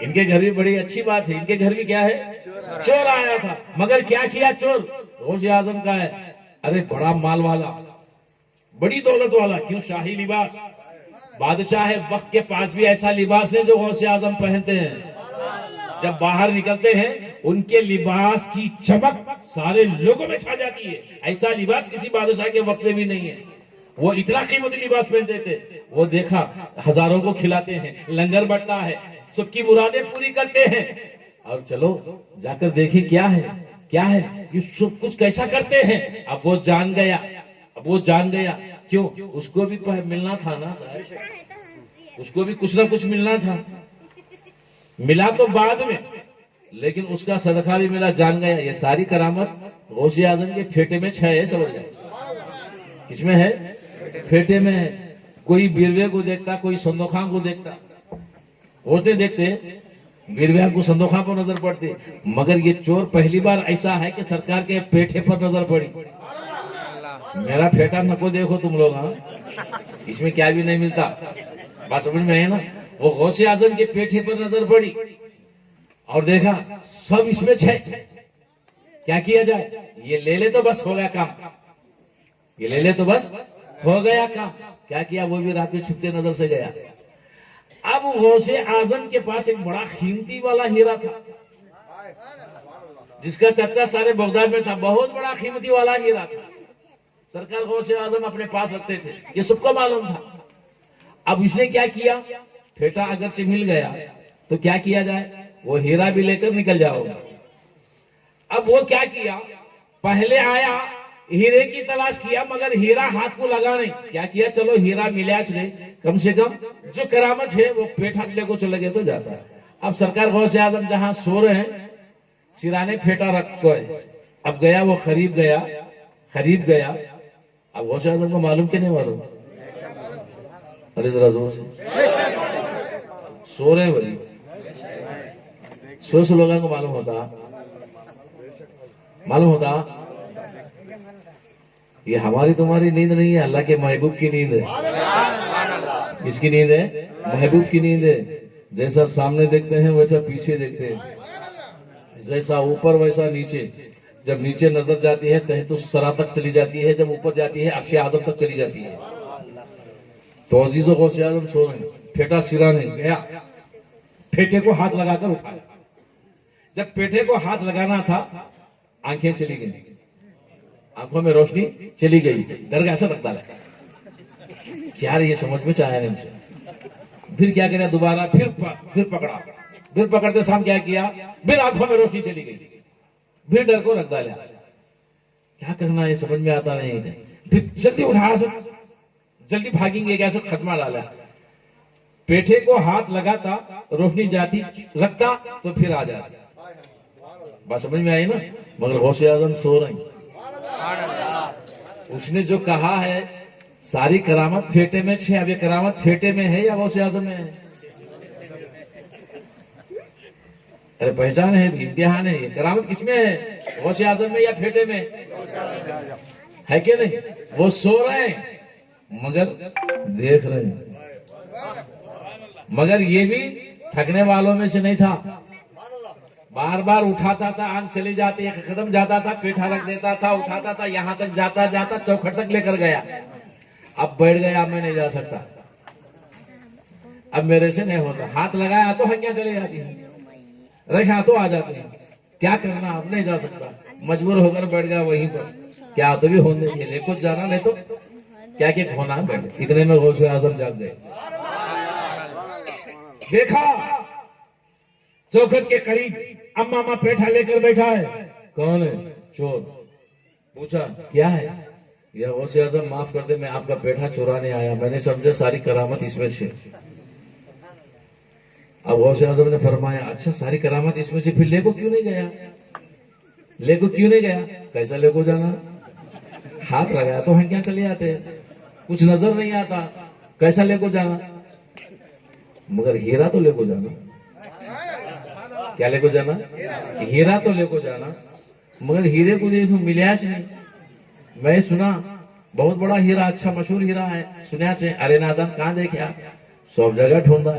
ان کے گھر بھی بڑی اچھی بات ہے، ان کے گھر بھی کیا ہے، چور آیا تھا، مگر کیا کیا چور، غوث اعظم کا ہے، ارے بڑا مال والا، بڑی دولت والا، کیوں، شاہی لباس، بادشاہ وقت کے پاس بھی ایسا لباس ہے جو غوث اعظم پہنتے ہیں، جب باہر نکلتے ہیں ان کے لباس کی چمک سارے لوگوں میں چھا جاتی ہے، ایسا لباس کسی بادشاہ کے وقت میں بھی نہیں ہے، وہ اتنا قیمتی لباس پہنتے تھے، وہ دیکھا ہزاروں کو کھلاتے ہیں، لنگر بٹتا ہے، سب کی مرادیں پوری کرتے ہیں، اور چلو جا کر دیکھیں کیا ہے، یہ سب کچھ کیسا کرتے ہیں، اب وہ جان گیا، کیوں، اس کو بھی ملنا تھا نا، اس کو بھی کچھ نہ کچھ ملنا تھا، ملا تو بعد میں، لیکن اس کا صدقہ بھی ملا، جان گیا، یہ ساری کرامت غوث اعظم کے پھیٹے میں ہے، سمجھ جائے، اس میں ہے، پھیٹے میں ہے، کوئی بیروے کو دیکھتا، کوئی صندوق خان کو دیکھتا، ہوتے دیکھتے بیروے کو صندوق خان کو نظر پڑتی، مگر یہ چور پہلی بار ایسا ہے کہ سرکار کے پیٹھے پر نظر پڑی، میرا پھیٹا نہ کو دیکھو تم لوگ، ہاں اس میں کیا بھی نہیں ملتا، بات سمجھ میں ہے نا، وہ غوث اعظم کے پیٹھے پر نظر پڑی اور دیکھا سب اس میں کیا کیا جائے، یہ لے لے تو بس ہو گیا کام، یہ لے لے تو بس ہو گیا کام، کیا کیا، وہ بھی رات میں چھپتے نظر سے گیا، اب غوث اعظم کے پاس ایک بڑا قیمتی والا ہیرا تھا جس کا چرچا سارے بغداد میں تھا، بہت بڑا قیمتی والا ہیرا تھا، سرکار غوث اعظم اپنے پاس رکھتے تھے، یہ سب کو معلوم تھا، اب اس نے کیا کیا، پھیٹا اگرچہ مل گیا تو کیا کیا جائے، وہ ہیرا بھی لے کر نکل جاؤ، اب وہ کیا کیا، پہلے آیا ہیرے کی تلاش کیا مگر ہیرا ہاتھ کو لگا نہیں، کیا کیا، چلو ہیرا ملیا چلے، کم سے کم جو کرامت ہے وہ پھیٹا لے کو چلے گئے تو جاتا ہے، اب سرکار غوث اعظم جہاں سو رہے ہیں سرانے پھیٹا رکھ گئے، اب گیا وہ قریب گیا، اب غوث اعظم کو معلوم کہ نہیں معلوم، ارے ذرا زور سے، سو رہے بھائی، سو لوگوں کو معلوم ہوتا، یہ ہماری تمہاری نیند نہیں ہے، اللہ کے محبوب کی نیند ہے، کس کی نیند ہے، محبوب کی نیند ہے، جیسا سامنے دیکھتے ہیں ویسا پیچھے دیکھتے ہیں، جیسا اوپر ویسا نیچے، جب نیچے نظر جاتی ہے تحت الثری تک چلی جاتی ہے، جب اوپر جاتی ہے عرش اعظم تک چلی جاتی ہے، تو عزیزوں غوث اعظم سو رہے ہیں، پھیٹا سرانے گیا، پھیٹے کو ہاتھ لگا کر اٹھایا، جب پیٹھے کو ہاتھ لگانا تھا آنکھیں چلی گئی، آنکھوں میں روشنی چلی گئی، ڈر گیا، ایسا لگتا ہے کیا یہ سمجھ میں چاہے نہیں، پھر کیا کرا، دوبارہ پھر پکڑا، پھر پکڑتے سام کیا کیا، پھر آنکھوں میں روشنی چلی گئی، پھر ڈر کو رکھ ڈالا، کیا کرنا یہ سمجھ میں آتا نہیں، پھر جلدی اٹھا، جلدی بھاگیں گے کیسے، ختمہ ڈالا، پیٹھے کو ہاتھ لگاتا، روشنی جاتی، رکھتا تو پھر آ جاتا، بات سمجھ میں آئی نا، مگر غوث اعظم سو رہے ہیں، اس نے جو کہا ہے ساری کرامت پھیٹے میں اب یہ کرامت پھیٹے میں ہے یا غوث اعظم میں ہے، ارے پہچان ہے، امتحان ہے، یہ کرامت کس میں ہے، غوث اعظم میں یا پھیٹے میں ہے کہ نہیں، وہ سو رہے ہیں مگر دیکھ رہے ہیں، مگر یہ بھی تھکنے والوں میں سے نہیں تھا، بار بار اٹھاتا تھا، آنکھ چلی جاتی، ایک قدم جاتا تھا، پیٹھا رکھ دیتا تھا، اٹھاتا تھا، یہاں تک جاتا چوکھٹ تک لے کر گیا، اب بیٹھ گیا، اب میں نہیں جا سکتا، اب میرے سے نہیں ہوتا، ہاتھ لگایا تو ہنگیاں چلی جاتی ہیں، رکھا تو آ جاتے ہیں، کیا کرنا، اب نہیں جا سکتا، مجبور ہو کر بیٹھ گیا وہیں پر، کیا تو بھی ہونے دیے، لے کچھ جانا نہیں تو کیا کہ ہونا، بیٹھ، اتنے میں غوث اعظم جاگ گئے، دیکھا چوکھٹ کے قریب اماما پیٹھا لے کر بیٹھا ہے، کون ہے، چور، پوچھا کیا ہے، یا غوث اعظم معاف کر دے، میں آپ کا پیٹھا چورانے آیا، میں نے سمجھا ساری کرامت اس میں سے، اب غوث اعظم نے فرمایا اچھا ساری کرامت اس میں سے، پھر لے کو کیوں نہیں گیا، کیسا لے کو جانا، ہاتھ لگایا تو ہنکیاں چلے جاتے، کچھ نظر نہیں آتا، کیسا لے کو جانا، مگر ہیرا تو لے کو جانا، کیا لے کو جانا، ہیرا تو لے کو جانا، مگر ہیرے کو دیکھو ملیا نہیں، میں سنا بہت بڑا ہیرا، اچھا مشہور ہیرا ہے، سنیا سے، ارے نادان کہاں دیکھا، سب جگہ ڈھونڈا،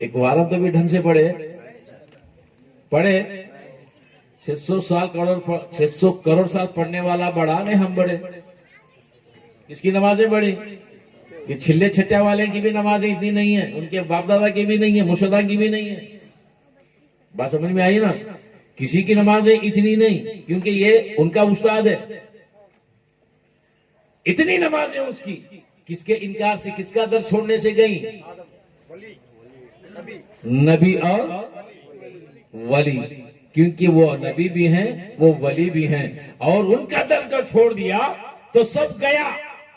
ایک وارہ تو بھی ڈھنگ سے پڑھے 600 کروڑ سال پڑھنے والا بڑا نہیں ہم بڑے. اس کی نمازیں بڑی. یہ چھلے چھٹیا والے کی بھی نمازیں اتنی نہیں ہیں, ان کے باپ دادا کی بھی نہیں ہے, مرشدہ کی بھی نہیں ہے. بات سمجھ میں آئی نا؟ کسی کی نمازیں اتنی نہیں, کیونکہ یہ ان کا استاد ہے. اتنی نمازیں اس کی, کس کے انکار سے, کس کا در چھوڑنے سے گئیں؟ نبی اور ولی. کیونکہ وہ نبی بھی ہیں, وہ ولی بھی ہیں, اور ان کا در جو چھوڑ دیا تو سب گیا.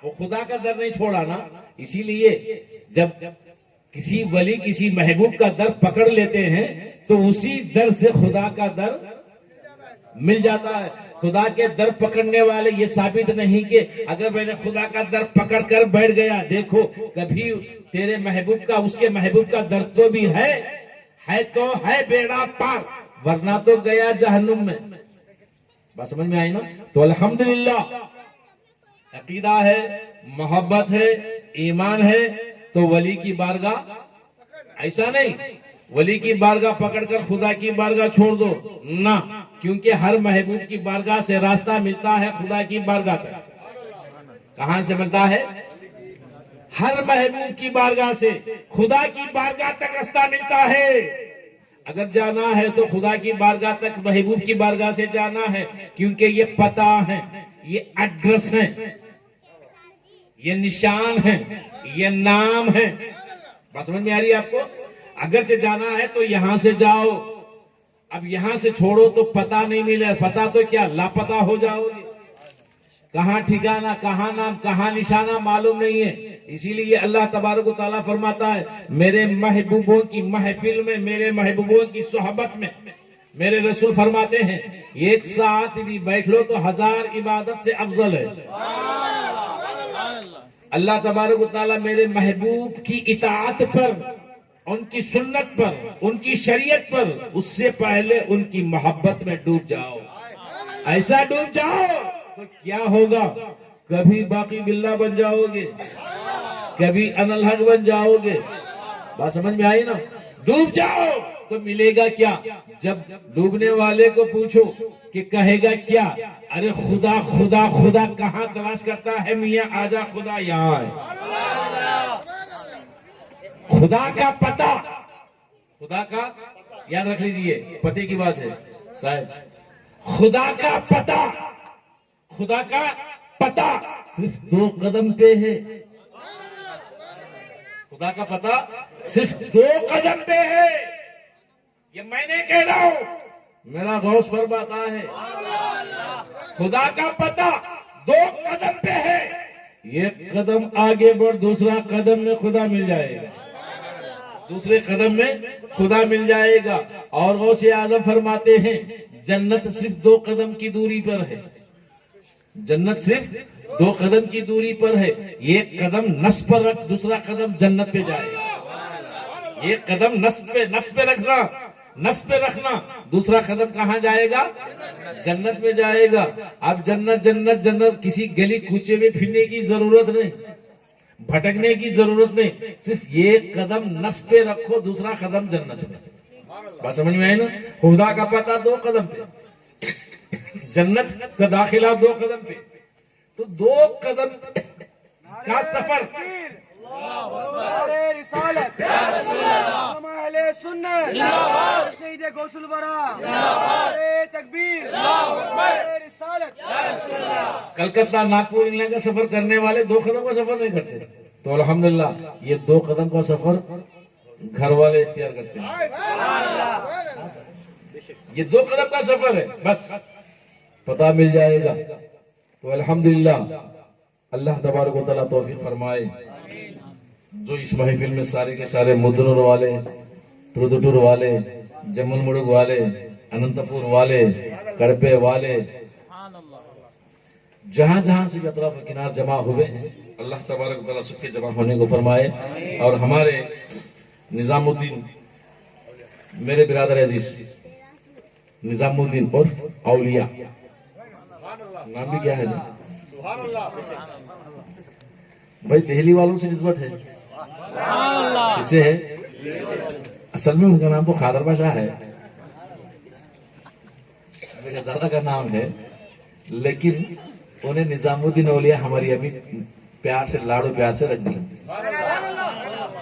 وہ خدا کا در نہیں چھوڑا نا. اسی لیے جب کسی ولی کسی محبوب کا در پکڑ لیتے ہیں تو اسی در سے خدا کا در مل جاتا ہے. خدا کے در پکڑنے والے یہ ثابت نہیں کہ اگر میں نے خدا کا در پکڑ کر بیٹھ گیا, دیکھو کبھی تیرے محبوب کا, اس کے محبوب کا در تو بھی ہے تو ہے بیڑا پار, ورنہ تو گیا جہنم میں. بات سمجھ میں آئی نا؟ تو الحمدللہ عقیدہ ہے, محبت ہے, ایمان ہے, تو ولی کی بارگاہ ایسا نہیں ولی کی بارگاہ پکڑ کر خدا کی بارگاہ چھوڑ دو نہ, کیونکہ ہر محبوب کی بارگاہ سے راستہ ملتا ہے خدا کی بارگاہ تک. کہاں سے ملتا ہے؟ ہر محبوب کی بارگاہ سے خدا کی بارگاہ تک راستہ ملتا ہے. اگر جانا ہے تو خدا کی بارگاہ تک محبوب کی بارگاہ سے جانا ہے, کیونکہ یہ پتہ ہے, یہ ایڈریس ہے, یہ نشان ہے, یہ نام ہے. بات سمجھ میں آ رہی ہے آپ کو؟ اگر سے جانا ہے تو یہاں سے جاؤ, اب یہاں سے چھوڑو تو پتہ نہیں ملے, پتہ تو کیا لاپتہ ہو جاؤ گے. کہاں ٹھکانہ, کہاں نام, کہاں نشانہ معلوم نہیں ہے. اسی لیے اللہ تبارک و تعالیٰ فرماتا ہے میرے محبوبوں کی محفل میں, میرے محبوبوں کی صحبت میں, میرے رسول فرماتے ہیں ایک ساتھ بھی بیٹھ لو تو 1000 عبادت سے افضل ہے. اللہ تبارک و تعالیٰ میرے محبوب کی اطاعت پر, ان کی سنت پر, ان کی شریعت پر, اس سے پہلے ان کی محبت میں ڈوب جاؤ. ایسا ڈوب جاؤ تو کیا ہوگا, کبھی باقی باللہ بن جاؤ گے, کبھی انالحق بن جاؤ گے. بات سمجھ میں آئی نا؟ ڈوب جاؤ تو ملے گا کیا؟ جب ڈوبنے والے کو پوچھو کہ کہے گا کیا, ارے خدا خدا خدا کہاں تلاش کرتا ہے میاں, آجا خدا یہاں ہے. خدا کا پتہ, خدا کا یاد رکھ لیجئے, پتے کی بات ہے صاحب. خدا کا پتہ, خدا کا پتہ صرف 2 قدم پہ ہے. خدا کا پتہ صرف 2 قدم پہ ہے. یہ میں نے کہہ رہا ہوں, میرا غوث فرماتا ہے خدا کا پتہ 2 قدم پہ ہے. ایک قدم آگے بڑھ, دوسرا قدم میں خدا مل جائے گا, دوسرے قدم میں خدا مل جائے گا. اور غوث اعظم فرماتے ہیں جنت صرف 2 قدم کی دوری پر ہے. جنت صرف 2 قدم کی دوری پر ہے. ایک قدم نفس پر رکھ, دوسرا قدم جنت پہ جائے گا. ایک قدم نفس پہ رکھنا, نفس پہ رکھنا, دوسرا قدم کہاں جائے گا؟ جنت میں جائے گا. اب جنت جنت جنت, کسی گلی کوچے میں پھرنے کی ضرورت نہیں, بھٹکنے کی ضرورت نہیں, صرف ایک قدم نفس پہ رکھو, دوسرا قدم جنت میں. بات سمجھ میں آئی نا؟ خدا کا پتہ 2 قدم پہ, جنت کا داخلہ 2 قدم پہ. تو 2 قدم کا سفر, رسالت اہل سنت تشہید غوث الورا, تکبیر, رسالت. کلکتہ ناگپور انگلینڈ کا سفر کرنے والے 2 قدم کا سفر نہیں کرتے. تو الحمدللہ یہ 2 قدم کا سفر گھر والے اختیار کرتے ہیں. یہ 2 قدم کا سفر ہے, بس پتہ مل جائے گا. تو الحمدللہ اللہ تبارک و تعالیٰ توفیق فرمائے. جو اس محفل میں سارے کے سارے مدنور والے, پردوٹور والے, جمن مڑگ والے, اننتپور والے, کڑپے والے, جہاں جہاں سے بھی اطراف کنار جمع ہوئے ہیں, اللہ تبارک و تعالیٰ سب کے جمع ہونے کو فرمائے. اور ہمارے نظام الدین, میرے برادر عزیز نظام الدین عرف اولیاء, نام بھی کیا ہے نا بھائی, دہلی والوں سے نسبت ہے, اس سے ہے اصل میں ان کا نام تو خادر بادشاہ ہے، میرے دادا کا نام ہے، لیکن انہیں نظام الدین اولیاء ہماری ابھی پیار سے لاڑو پیار سے رکھ دیا،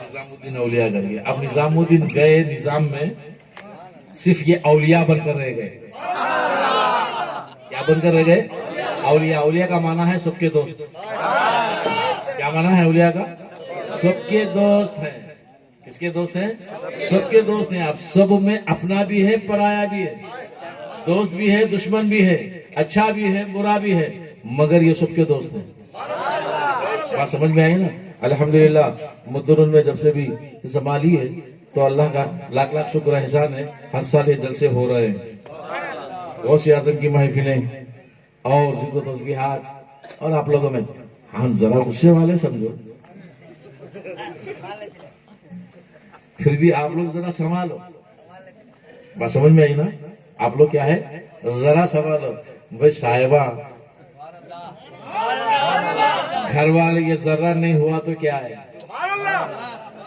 نظام الدین اولیاء کر کے۔ اب نظام الدین گئے نظام میں، صرف یہ اولیاء بن کر رہ گئے۔ کیا بن کر رہ گئے؟ اولیاء۔ اولیاء کا معنی ہے سب کے دوست۔ کیا معنی ہے اولیاء کا؟ سب کے دوست ہیں۔ کس کے دوست ہیں؟ سب کے دوست ہیں۔ اب سب میں اپنا بھی ہے، پرایا بھی ہے، دوست بھی ہے، دشمن بھی ہے، اچھا بھی ہے، برا بھی ہے، مگر یہ سب کے دوست ہیں۔ بات سمجھ میں آئی نا؟ الحمدللہ مدرن میں جب سے بھی سنبھالی ہے تو اللہ کا لاکھ لاکھ شکر احسان ہے، ہر سال یہ جلسے ہو رہے ہیں، غوث اعظم کی محفلیں اور ذکر و تسبیحات، اور آپ لوگوں میں ہم ذرا غصے والے سمجھو، پھر بھی آپ لوگ ذرا سنبھالو۔ بات سمجھ میں آئی نا؟ آپ لوگ کیا ہے؟ ذرا سنبھالو۔ بھائی صاحبہ گھر والے یہ ذرا نہیں ہوا تو کیا ہے؟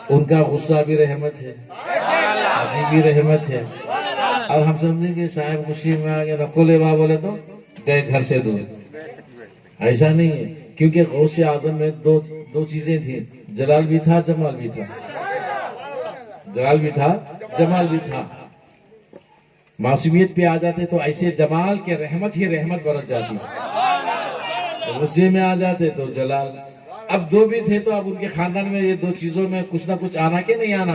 ان کا غصہ بھی رحمت ہے، ہنسی بھی رحمت ہے، اور ہم سمجھیں کہ صاحب خوشی میں آ گیا نکو لے با بولے تو گئے گھر سے دور۔ ایسا نہیں ہے، کیونکہ غوث اعظم میں دو چیزیں تھیں، جلال بھی تھا، جمال بھی تھا۔ جلال بھی تھا، جمال بھی تھا۔ معصومیت پہ آ جاتے تو ایسے جمال کے رحمت ہی رحمت برس جاتی، غصے میں آ جاتے تو جلال۔ اب دو بھی تھے تو اب ان کے خاندان میں یہ دو چیزوں میں کچھ نہ کچھ آنا کہ نہیں آنا،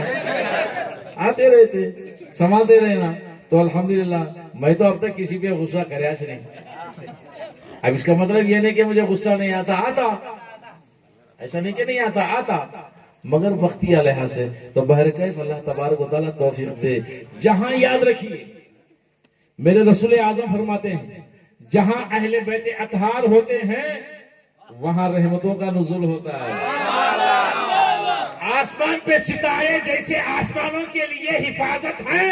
آتے رہتے، سنبھالتے رہنا۔ تو الحمدللہ میں تو اب تک کسی پہ غصہ کریا سے نہیں۔ اب اس کا مطلب یہ نہیں کہ مجھے غصہ نہیں آتا، آتا، ایسا نہیں کہ نہیں آتا، آتا، مگر وقتی لحاظ سے۔ تو بہرکیف اللہ تبارک و تعالیٰ توفیق دے۔ جہاں یاد رکھیے میرے رسول اعظم فرماتے ہیں جہاں اہل بیت اطہار ہوتے ہیں وہاں رحمتوں کا نزول ہوتا ہے۔ آسمان پہ ستارے جیسے آسمانوں کے لیے حفاظت ہے،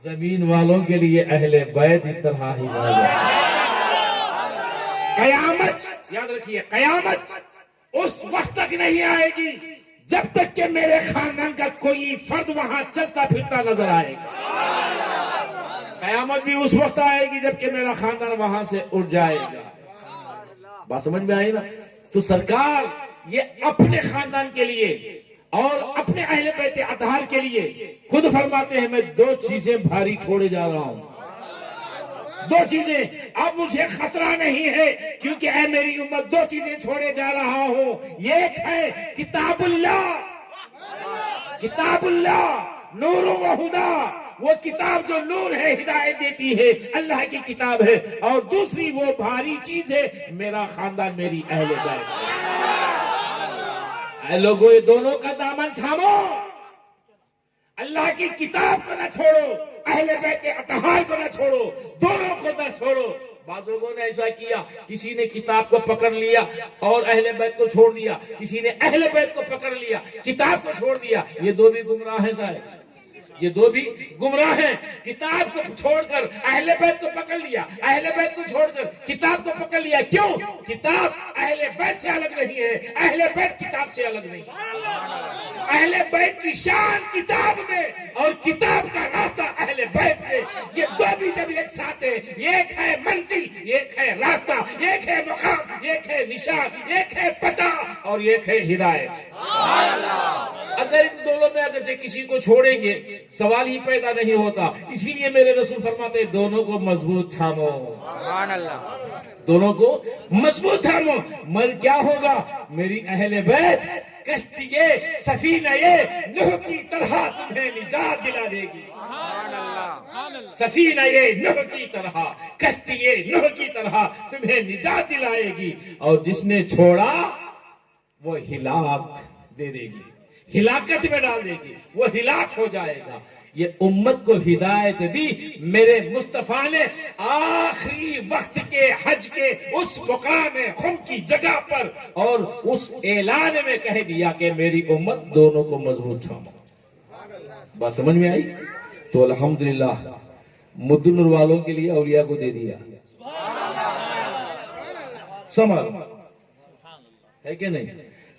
زمین والوں کے لیے اہل بیت اس طرح حفاظت ہے۔ قیامت یاد رکھیے، قیامت اس وقت تک نہیں آئے گی جب تک کہ میرے خاندان کا کوئی فرد وہاں چلتا پھرتا نظر آئے گا۔ قیامت بھی اس وقت آئے گی جب کہ میرا خاندان وہاں سے اٹھ جائے گا۔ بات سمجھ میں آئی نا؟ تو سرکار یہ اپنے خاندان کے لیے اور اپنے اہل بیت اطہار کے لیے خود فرماتے ہیں میں دو چیزیں بھاری چھوڑے جا رہا ہوں، دو چیزیں اب مجھے خطرہ نہیں ہے، کیونکہ اے میری امت دو چیزیں چھوڑے جا رہا ہوں۔ ایک ہے کتاب اللہ، کتاب اللہ نور و ہدا، وہ کتاب جو نور ہے، ہدایت دیتی ہے، اللہ کی کتاب ہے، اور دوسری وہ بھاری چیز ہے میرا خاندان، میری اہل بیت۔ اے لوگوں یہ دونوں کا دامن تھامو، اللہ کی کتاب کو نہ چھوڑو، اہل بیت اطہار کو نہ چھوڑو، دونوں کو نہ چھوڑو۔ بعض لوگوں نے ایسا کیا، کسی نے کتاب کو پکڑ لیا اور اہل بیت کو چھوڑ دیا، کسی نے اہل بیت کو پکڑ لیا کتاب کو چھوڑ دیا۔ یہ دو بھی گمراہ ہیں صاحب، یہ دو بھی گمراہ ہیں۔ کتاب کو چھوڑ کر اہل بیت کو پکڑ لیا، اہل بیت کو چھوڑ کر کتاب کو پکڑ لیا۔ کیوں؟ کتاب اہل بیت سے الگ نہیں ہے، اہل بیت کتاب سے الگ نہیں ہے۔ اہل بیت کی شان کتاب میں اور کتاب کا راستہ اہل بیت میں، یہ دو بھی جب ایک ساتھ ہیں، ایک ہے منزل، ایک ہے راستہ، ایک ہے مقام، ایک ہے نشان، ایک ہے پتہ اور ایک ہے ہدایت۔ اگر ان دونوں میں اگر سے کسی کو چھوڑیں گے سوال ہی پیدا نہیں ہوتا۔ اسی لیے میرے رسول فرماتے ہیں دونوں کو مضبوط تھامو، دونوں کو مضبوط تھامو۔ مر کیا ہوگا؟ میری اہل بیت کشتیے سفینہ نوح کی طرح تمہیں نجات دلا دے گی۔ سفینہ نوح کی طرح، کشتیے نوح کی طرح تمہیں نجات دلائے گی، اور جس نے چھوڑا وہ ہلاک دے دے گی، ہلاکت میں ڈال دے گی، وہ ہلاک ہو جائے گا۔ یہ امت کو ہدایت دی میرے مصطفیٰ نے آخری وقت کے حج کے اس مقام خم کی جگہ پر، اور اس اعلان میں کہہ دیا کہ میری امت دونوں کو مضبوط تھامو۔ بات سمجھ میں آئی؟ تو الحمدللہ مدنور والوں کے لیے اولیاء کو دے دیا، سمر ہے کہ نہیں؟